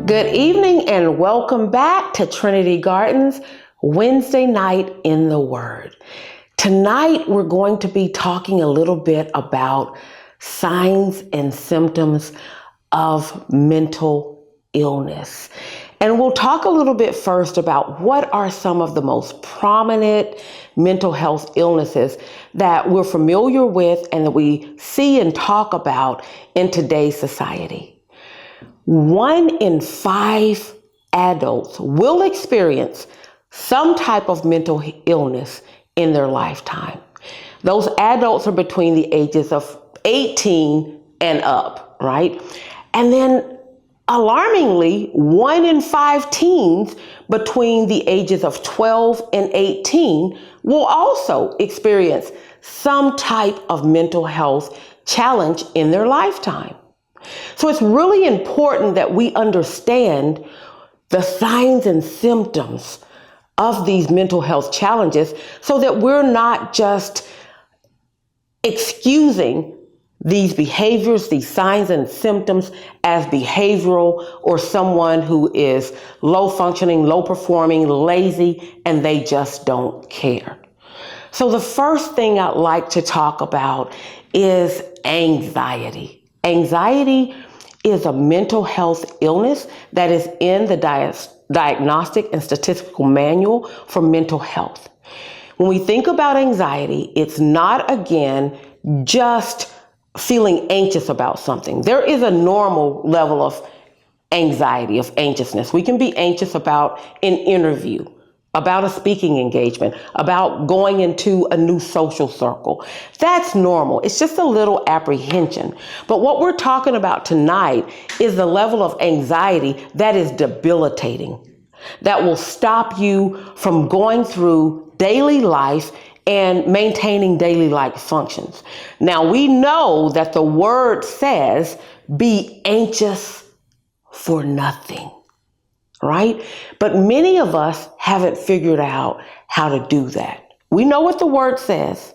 Good evening and welcome back to Trinity Gardens, Wednesday night in the Word. Tonight we're going to be talking a little bit about signs and symptoms of mental illness. And we'll talk a little bit first about what are some of the most prominent mental health illnesses that we're familiar with and that we see and talk about in today's society. 1 in 5 adults will experience some type of mental illness in their lifetime. Those adults are between the ages of 18 and up, right? And then alarmingly, 1 in 5 teens between the ages of 12 and 18 will also experience some type of mental health challenge in their lifetime. So it's really important that we understand the signs and symptoms of these mental health challenges so that we're not just excusing these behaviors, these signs and symptoms as behavioral or someone who is low functioning, low performing, lazy, and they just don't care. So the first thing I'd like to talk about is anxiety. Anxiety is a mental health illness that is in the Diagnostic and Statistical Manual for Mental Health. When we think about anxiety, it's not, again, just feeling anxious about something. There is a normal level of anxiety, of anxiousness. We can be anxious about an interview, about a speaking engagement, about going into a new social circle. That's normal. It's just a little apprehension. But what we're talking about tonight is the level of anxiety that is debilitating, that will stop you from going through daily life and maintaining daily life functions. Now, we know that the word says, be anxious for nothing. Right? But many of us haven't figured out how to do that. We know what the word says,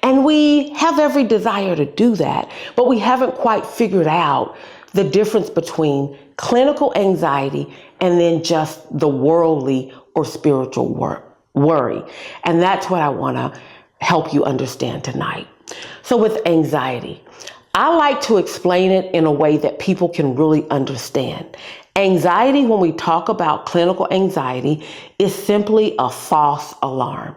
and we have every desire to do that, but we haven't quite figured out the difference between clinical anxiety and then just the worldly or spiritual worry. And that's what I want to help you understand tonight. So with anxiety, I like to explain it in a way that people can really understand. Anxiety, when we talk about clinical anxiety, is simply a false alarm.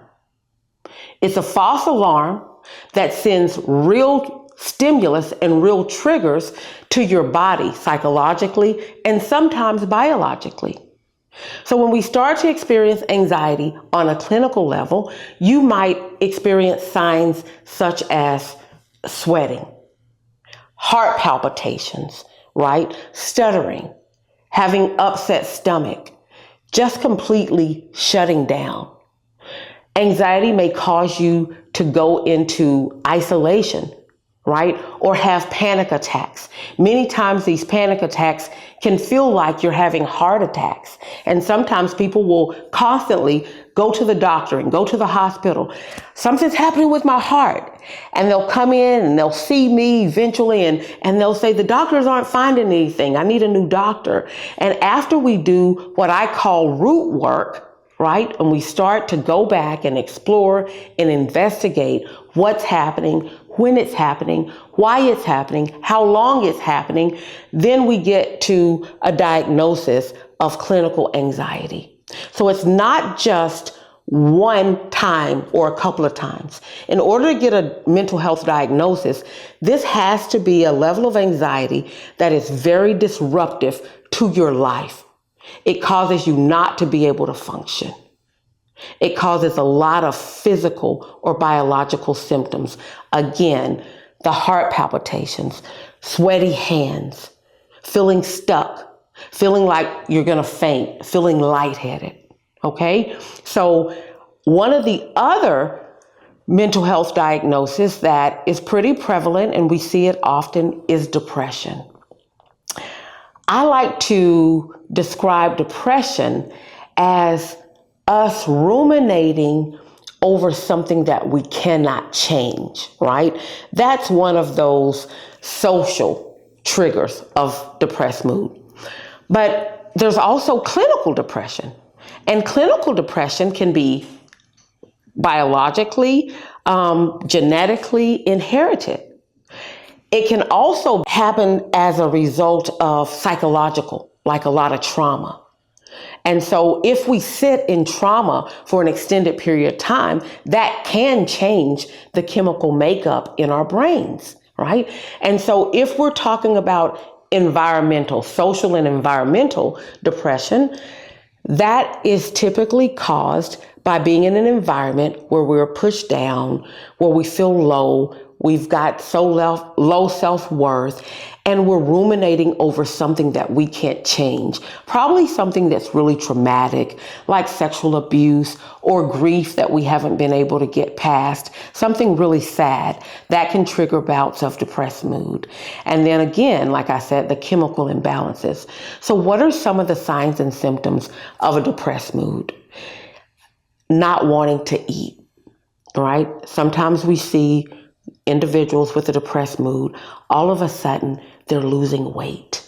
It's a false alarm that sends real stimulus and real triggers to your body psychologically and sometimes biologically. So when we start to experience anxiety on a clinical level, you might experience signs such as sweating, heart palpitations, right? Stuttering, having upset stomach, just completely shutting down. Anxiety may cause you to go into isolation, right? Or have panic attacks. Many times these panic attacks can feel like you're having heart attacks. And sometimes people will constantly go to the doctor and go to the hospital. Something's happening with my heart. And they'll come in and they'll see me eventually and they'll say, the doctors aren't finding anything. I need a new doctor. And after we do what I call root work, right? And we start to go back and explore and investigate what's happening, when it's happening, why it's happening, how long it's happening, then we get to a diagnosis of clinical anxiety. So it's not just one time or a couple of times. In order to get a mental health diagnosis, this has to be a level of anxiety that is very disruptive to your life. It causes you not to be able to function. It causes a lot of physical or biological symptoms. Again, the heart palpitations, sweaty hands, feeling stuck, feeling like you're going to faint, feeling lightheaded. Okay? So one of the other mental health diagnoses that is pretty prevalent, and we see it often, is depression. I like to describe depression as us ruminating over something that we cannot change, right? That's one of those social triggers of depressed mood. But there's also clinical depression. And clinical depression can be biologically, genetically inherited. It can also happen as a result of psychological, like a lot of trauma. And so if we sit in trauma for an extended period of time, that can change the chemical makeup in our brains, right? And so if we're talking about environmental, social and environmental depression, that is typically caused by being in an environment where we're pushed down, where we feel low, we've got so low self-worth, and we're ruminating over something that we can't change. Probably something that's really traumatic, like sexual abuse or grief that we haven't been able to get past, something really sad that can trigger bouts of depressed mood. And then again, like I said, the chemical imbalances. So what are some of the signs and symptoms of a depressed mood? Not wanting to eat, right? Sometimes we see individuals with a depressed mood, all of a sudden they're losing weight,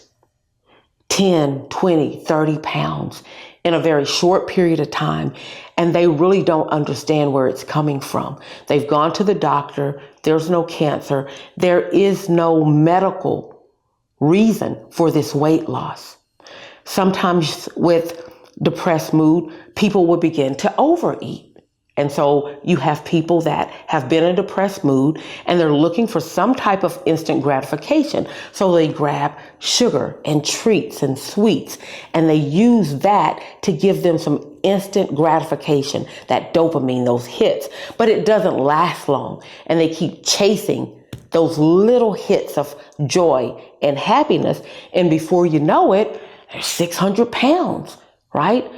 10, 20, 30 pounds in a very short period of time, and they really don't understand where it's coming from. They've gone to the doctor, there's no cancer, there is no medical reason for this weight loss. Sometimes with depressed mood, people will begin to overeat. And so you have people that have been in a depressed mood and they're looking for some type of instant gratification. So they grab sugar and treats and sweets, and they use that to give them some instant gratification, that dopamine, those hits. But it doesn't last long, and they keep chasing those little hits of joy and happiness. And before you know it, they're 600 pounds, right?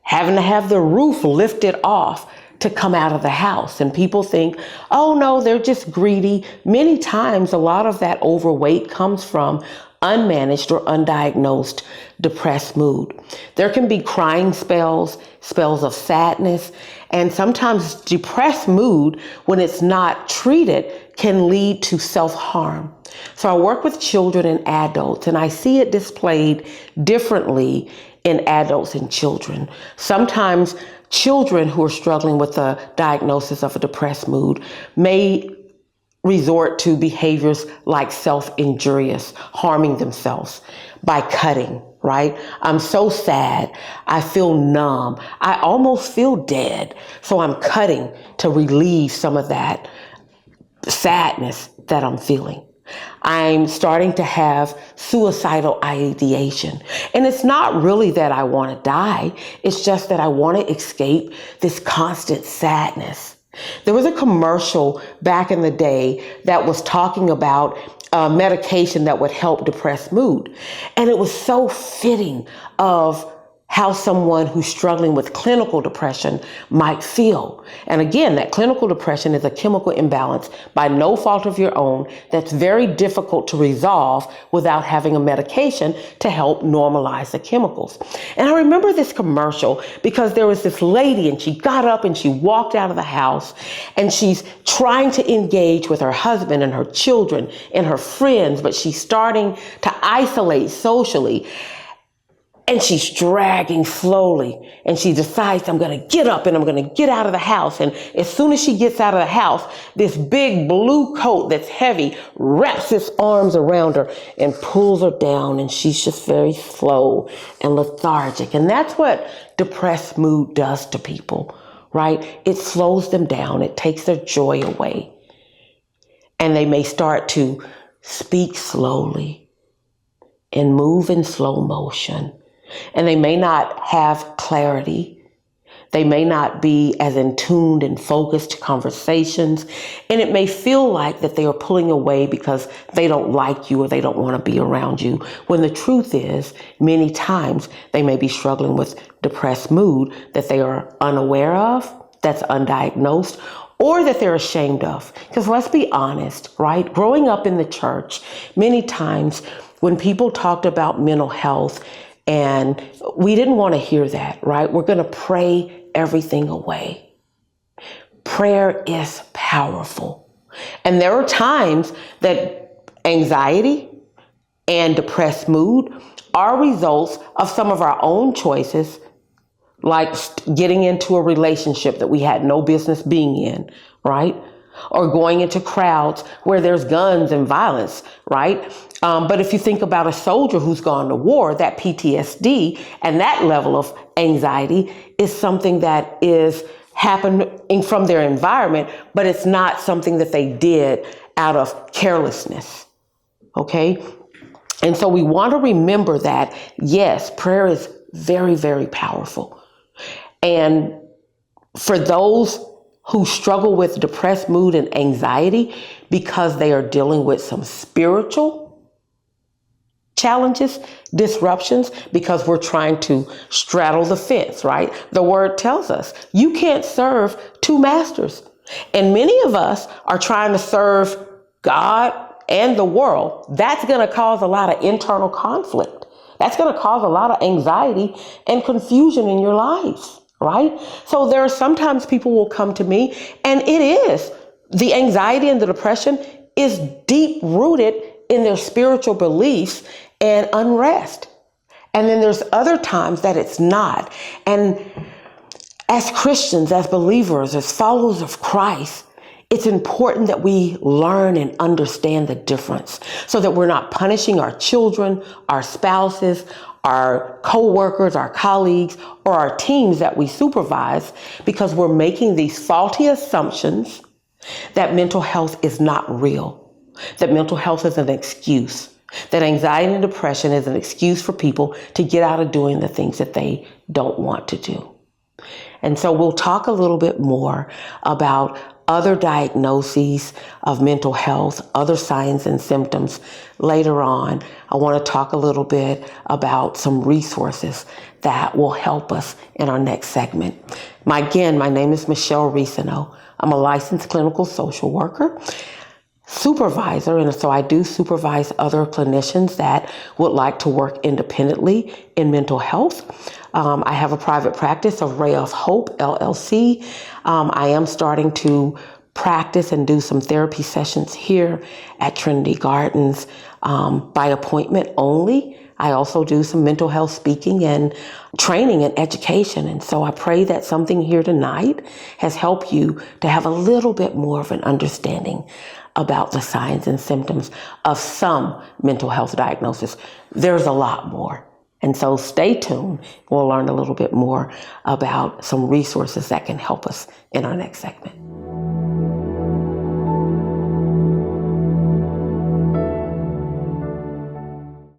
Having to have the roof lifted off to come out of the house. And people think, oh no, they're just greedy. Many times, a lot of that overweight comes from unmanaged or undiagnosed depressed mood. There can be crying spells, spells of sadness, and sometimes depressed mood, when it's not treated, can lead to self-harm. So I work with children and adults, and I see it displayed differently in adults and children. Sometimes children who are struggling with a diagnosis of a depressed mood may resort to behaviors like self-injurious, harming themselves by cutting, right? I'm so sad. I feel numb. I almost feel dead. So I'm cutting to relieve some of that sadness that I'm feeling. I'm starting to have suicidal ideation. And it's not really that I want to die. It's just that I want to escape this constant sadness. There was a commercial back in the day that was talking about medication that would help depressed mood. And it was so fitting of how someone who's struggling with clinical depression might feel. And again, that clinical depression is a chemical imbalance by no fault of your own that's very difficult to resolve without having a medication to help normalize the chemicals. And I remember this commercial because there was this lady, and she got up and she walked out of the house, and she's trying to engage with her husband and her children and her friends, but she's starting to isolate socially. And she's dragging slowly, and she decides, I'm going to get up and I'm going to get out of the house. And as soon as she gets out of the house, this big blue coat that's heavy wraps its arms around her and pulls her down, and she's just very slow and lethargic. And that's what depressed mood does to people, right? It slows them down. It takes their joy away. And they may start to speak slowly and move in slow motion. And they may not have clarity. They may not be as in tuned and focused to conversations. And it may feel like that they are pulling away because they don't like you or they don't want to be around you. When the truth is, many times they may be struggling with depressed mood that they are unaware of, that's undiagnosed, or that they're ashamed of. Because let's be honest, right? Growing up in the church, many times when people talked about mental health, and we didn't want to hear that, right? We're going to pray everything away. Prayer is powerful. And there are times that anxiety and depressed mood are results of some of our own choices, like getting into a relationship that we had no business being in, right? Or going into crowds where there's guns and violence, right? But if you think about a soldier who's gone to war, that PTSD and that level of anxiety is something that is happening from their environment, but it's not something that they did out of carelessness, okay? And so we want to remember that, yes, prayer is very, very powerful. And for those who struggle with depressed mood and anxiety because they are dealing with some spiritual challenges, disruptions, because we're trying to straddle the fence, right? The word tells us you can't serve two masters. And many of us are trying to serve God and the world. That's going to cause a lot of internal conflict. That's going to cause a lot of anxiety and confusion in your lives, right? So there are sometimes people will come to me, and it is the anxiety and the depression is deep rooted in their spiritual beliefs and unrest. And then there's other times that it's not. And as Christians, as believers, as followers of Christ, it's important that we learn and understand the difference so that we're not punishing our children, our spouses, our co-workers, our colleagues, or our teams that we supervise because we're making these faulty assumptions that mental health is not real, that mental health is an excuse, that anxiety and depression is an excuse for people to get out of doing the things that they don't want to do. And so we'll talk a little bit more about other diagnoses of mental health, other signs and symptoms later on. I want to talk a little bit about some resources that will help us in our next segment. My name is Michelle Reescano. I'm a licensed clinical social worker, supervisor, and so I do supervise other clinicians that would like to work independently in mental health. I have a private practice of Ray of Hope, LLC. I am starting to practice and do some therapy sessions here at Trinity Gardens by appointment only. I also do some mental health speaking and training and education. And so I pray that something here tonight has helped you to have a little bit more of an understanding about the signs and symptoms of some mental health diagnosis. There's a lot more. And so stay tuned. We'll learn a little bit more about some resources that can help us in our next segment.